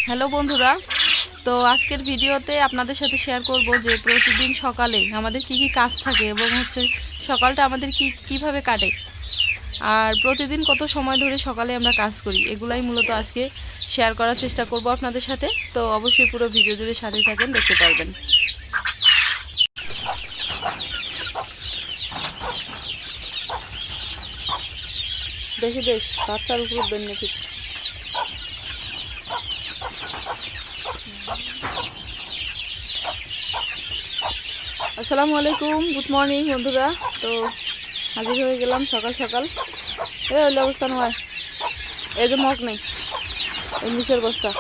Hello বন্ধুরা, তো আজকের ভিডিওতে আপনাদের সাথে শেয়ার করব যে প্রতিদিন সকালে আমাদের কি কি কাজ থাকে এবং সকালটা আমাদের কিভাবে কাটে আর প্রতিদিন কত সময় ধরে সকালে আমরা কাজ করি, এগুলাই মূলত আজকে শেয়ার করার চেষ্টা করব আপনাদের সাথে। তো অবশ্যই পুরো ভিডিও জুড়ে সাথে থাকেন, দেখতে পারবেন। দেখি বেশ বাচ্চার উপর বেনিফিট। আসসালামু আলাইকুম, গুড মর্নিং বন্ধুরা। তো হাজির হয়ে গেলাম সকাল সকাল। এই হলে অবস্থা নয়, এই যে মগ নেই, এই নিচের বস্তা।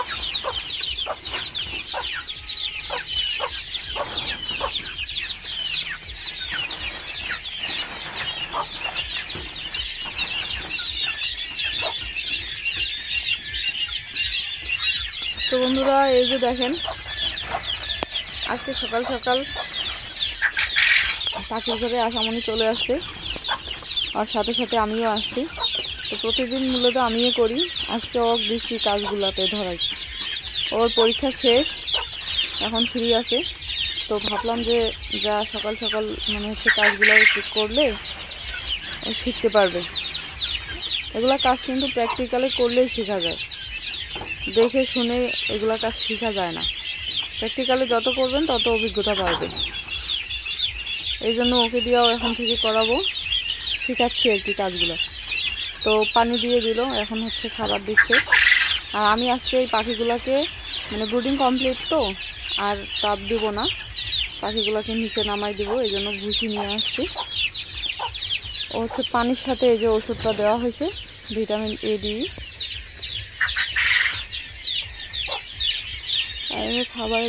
তো বন্ধুরা, এই যে দেখেন, আজকে সকাল সকাল পাখির ঘরে আশামণি চলে আসছে, আর সাথে সাথে আমিও আসছি। তো প্রতিদিন মূলত আমিও করি, আজকে ওর বেশি কাজগুলাতে ধরাই। ওর পরীক্ষা শেষ, এখন ফ্রি আছে। তো ভাবলাম যে যা সকাল সকাল কাজগুলো একটু করলে ও শিখতে পারবে। এগুলা কাজ কিন্তু প্র্যাকটিক্যালে করলেই শেখা যায়, দেখে শুনে এগুলা কাজ শেখা যায় না। প্র্যাকটিক্যালে যত করবেন তত অভিজ্ঞতা পাবে। এই জন্য ওকে দিয়েও এখন থেকে করাবো, শেখাচ্ছি আর কি কাজগুলো। তো পানি দিয়ে দিল, এখন খাবার দিচ্ছে। আর আমি আজকে এই পাখিগুলোকে ব্রুডিং কমপ্লিট তো, আর তাপ দেব না, পাখিগুলোকে নিচে নামাই দেবো। এই জন্য ভুসি নিয়ে আসছি। ও পানির সাথে এই যে ওষুধটা দেওয়া হয়েছে, ভিটামিন এ ডি। আর খাবার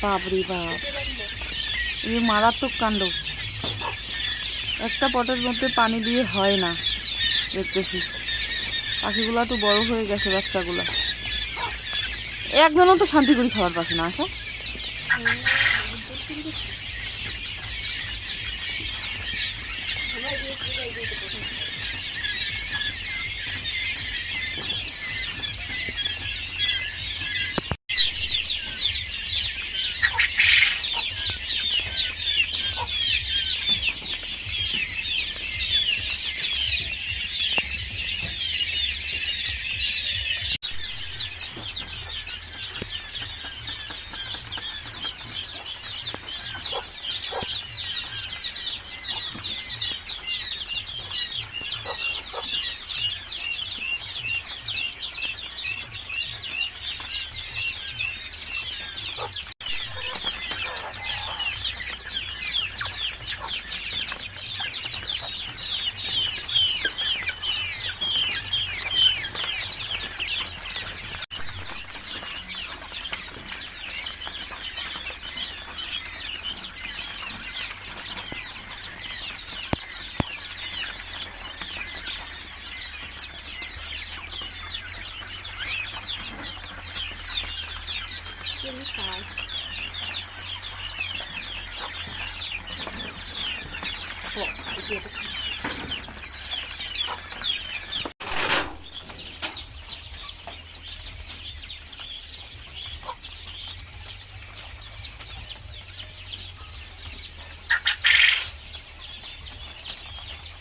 বাপরে বাপ, এই মারাত্মক কাণ্ড। একটা পটের মধ্যে পানি দিয়ে হয় না, দেখতেছি। পাখিগুলা তো বড় হয়ে গেছে, বাচ্চাগুলা। একজনও তো শান্তি করে খাবার পাচ্ছে না। আচ্ছা,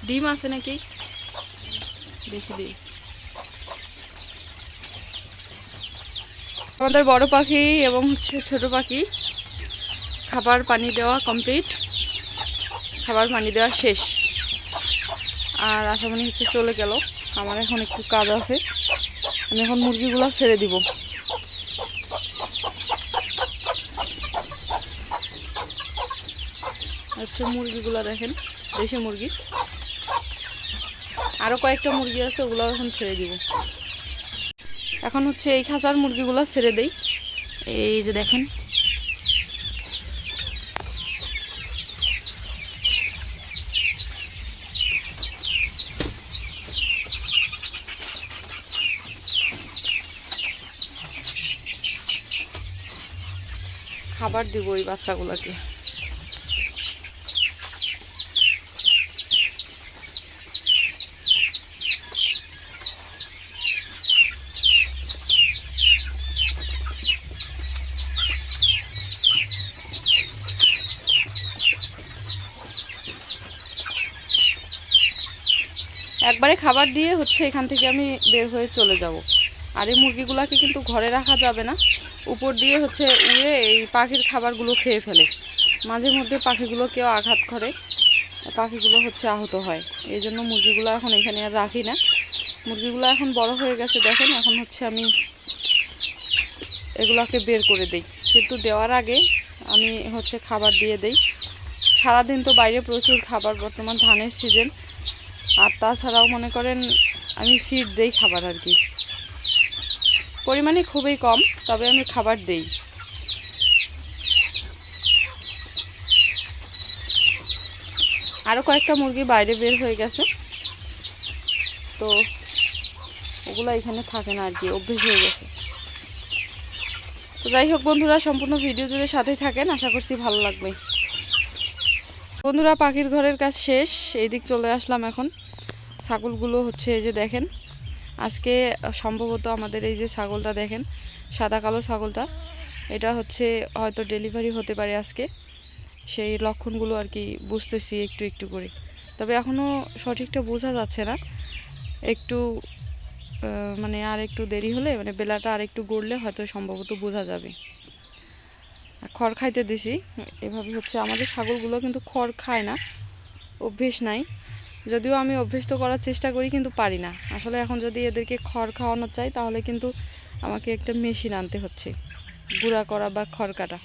ডিম আছে নাকি দেখি দিই। আমাদের বড় পাখি এবং ছোট পাখি খাবার পানি দেওয়া কমপ্লিট, খাবার পানি দেওয়া শেষ। আর আশামণি চলে গেল। আমার এখন একটু কাজ আছে, আমি এখন মুরগিগুলো ছেড়ে দিব। মুরগিগুলো দেখেন, দেশি মুরগি। আরো কয়েকটা মুরগি আছে, ওগুলো এখন ছেড়ে দিব। এখন এই খাঁচার মুরগিগুলো ছেড়ে দেই। এই যে দেখেন, খাবার দিব এই বাচ্চাগুলোকে। একবারে খাবার দিয়ে হচ্ছে এখান থেকে আমি বের হয়ে চলে যাব। আর এই মুরগিগুলোকে কিন্তু ঘরে রাখা যাবে না, উপর দিয়ে হচ্ছে উড়ে এই পাখির খাবারগুলো খেয়ে ফেলে। মাঝে মধ্যে পাখিগুলো কেউ আঘাত করে, পাখিগুলো হচ্ছে আহত হয়। এই জন্য মুরগিগুলো এখন এখানে আর রাখি না। মুরগিগুলো এখন বড় হয়ে গেছে দেখেন, এখন হচ্ছে আমি এগুলোকে বের করে দেই। কিন্তু দেওয়ার আগে আমি হচ্ছে খাবার দিয়ে দেই। সারাদিন তো বাইরে প্রচুর খাবার, বর্তমান ধানের সিজন। আর তাছাড়াও মনে করেন আমি ফিড দেই খাবার, আর কি পরিমাণে খুবই কম, তবে আমি খাবার দেই। আরও কয়েকটা মুরগি বাইরে বের হয়ে গেছে, তো ওগুলো এখানে থাকে না আর কি, অভ্যেস হয়ে গেছে। তো যাই হোক বন্ধুরা, সম্পূর্ণ ভিডিও জুড়ে সাথেই থাকেন, আশা করছি ভালো লাগবে। বন্ধুরা, পাখির ঘরের কাজ শেষ, এই দিক চলে আসলাম এখন। ছাগলগুলো হচ্ছে এই যে দেখেন, আজকে সম্ভবত আমাদের এই যে ছাগলটা দেখেন, সাদা কালো ছাগলটা, এটা হচ্ছে হয়তো ডেলিভারি হতে পারে আজকে। সেই লক্ষণগুলো আর কি বুঝতেছি একটু একটু করে, তবে এখনও সঠিকটা বোঝা যাচ্ছে না। একটু মানে আর একটু দেরি হলে, মানে বেলাটা আর একটু গড়লে হয়তো সম্ভবত বোঝা যাবে। খড় খাইতে দিছি, এভাবে হচ্ছে। আমাদের ছাগলগুলো কিন্তু খড় খায় না, অভ্যেস নাই। যদিও আমি অভ্যস্ত করার চেষ্টা করি, কিন্তু পারি না আসলে। এখন যদি এদেরকে খড় খাওয়ানো চাই, তাহলে কিন্তু আমাকে একটা মেশিন আনতে হচ্ছে, গুঁড়া করা বা খড় কাটা,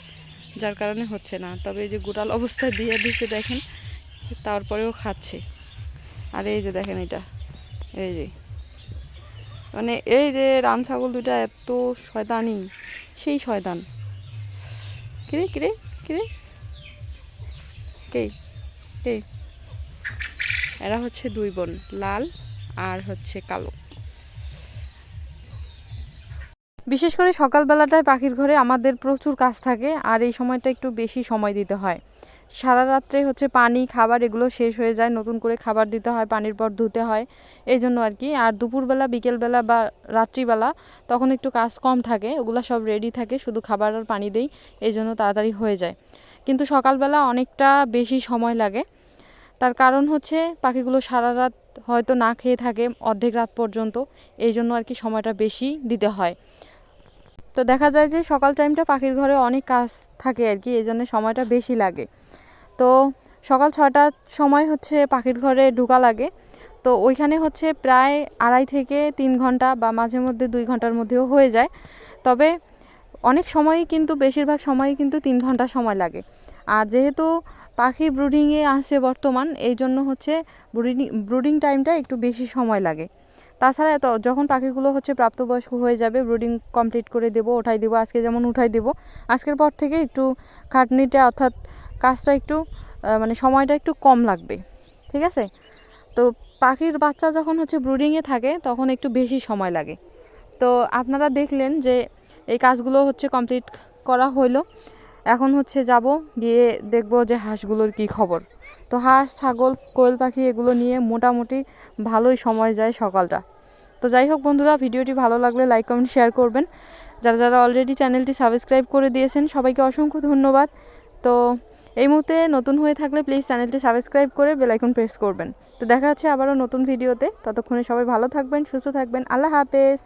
যার কারণে হচ্ছে না। তবে এই যে গোটাল অবস্থায় দিয়ে দিচ্ছে দেখেন, তারপরেও খাচ্ছে। আর এই যে দেখেন, এটা এই যে মানে এই যে রাম ছাগল দুটা এত শয়তানি, সেই শয়তান। কিরে কিরে কিরে কে কে এরা হচ্ছে দুই বোন, লাল আর হচ্ছে কালো। বিশেষ করে সকালবেলাটায় পাখির ঘরে আমাদের প্রচুর কাজ থাকে, আর এই সময়টা একটু বেশি সময় দিতে হয়। সারা রাত্রে হচ্ছে পানি খাবার এগুলো শেষ হয়ে যায়, নতুন করে খাবার দিতে হয়, পানির পর ধুতে হয়, এই জন্য আর কি। আর দুপুরবেলা বিকেলবেলা বা রাত্রিবেলা তখন একটু কাজ কম থাকে, ওগুলো সব রেডি থাকে, শুধু খাবার আর পানি দেই, এই জন্য তাড়াতাড়ি হয়ে যায়। কিন্তু সকালবেলা অনেকটা বেশি সময় লাগে। তার কারণ হচ্ছে পাখিগুলো সারা রাত হয়তো না খেয়ে থাকে, অর্ধেক রাত পর্যন্ত, এই জন্য আর কি সময়টা বেশি দিতে হয়। তো দেখা যায় যে সকাল টাইমটা পাখির ঘরে অনেক কাজ থাকে আর কি, এই জন্য সময়টা বেশি লাগে। তো সকাল 6টার সময় হচ্ছে পাখির ঘরে ঢোকা লাগে, তো ওইখানে হচ্ছে প্রায় 2.5 থেকে 3 ঘন্টা বা মাঝে মধ্যে 2 ঘন্টার মধ্যেও হয়ে যায়। তবে অনেক সময়ই কিন্তু, বেশিরভাগ সময়ই কিন্তু 3 ঘন্টা সময় লাগে। আর যেহেতু পাখি ব্রুডিংয়ে আসে বর্তমান, এই জন্য হচ্ছে ব্রুডিং টাইমটা একটু বেশি সময় লাগে। তাছাড়া যখন পাখিগুলো হচ্ছে প্রাপ্তবয়স্ক হয়ে যাবে, ব্রুডিং কমপ্লিট করে দেবো, উঠাই দেবো। আজকে যেমন উঠাই দেবো, আজকের পর থেকে একটু খাটনিটা, অর্থাৎ কাজটা একটু মানে সময়টা একটু কম লাগবে, ঠিক আছে। তো পাখির বাচ্চা যখন হচ্ছে ব্রুডিংয়ে থাকে, তখন একটু বেশি সময় লাগে। তো আপনারা দেখলেন যে এই কাজগুলো হচ্ছে কমপ্লিট করা হইলো। এখন হচ্ছে যাব, গিয়ে দেখব যে হাঁসগুলোর কি খবর। তো হাঁস, ছাগল, কোয়েল পাখি এগুলো নিয়ে মোটামুটি ভালোই সময় যায় সকালটা। তো যাই হোক বন্ধুরা, ভিডিওটি ভালো লাগলে লাইক কমেন্ট শেয়ার করবেন। যারা যারা অলরেডি চ্যানেলটি সাবস্ক্রাইব করে দিয়েছেন, সবাইকে অসংখ্য ধন্যবাদ। তো এই মুহূর্তে নতুন হয়ে থাকলে প্লিজ চ্যানেলটি সাবস্ক্রাইব করে বেল আইকন প্রেস করবেন। তো দেখা হচ্ছে আবারও নতুন ভিডিওতে, ততক্ষণে সবাই ভালো থাকবেন, সুস্থ থাকবেন। আল্লাহ হাফেজ।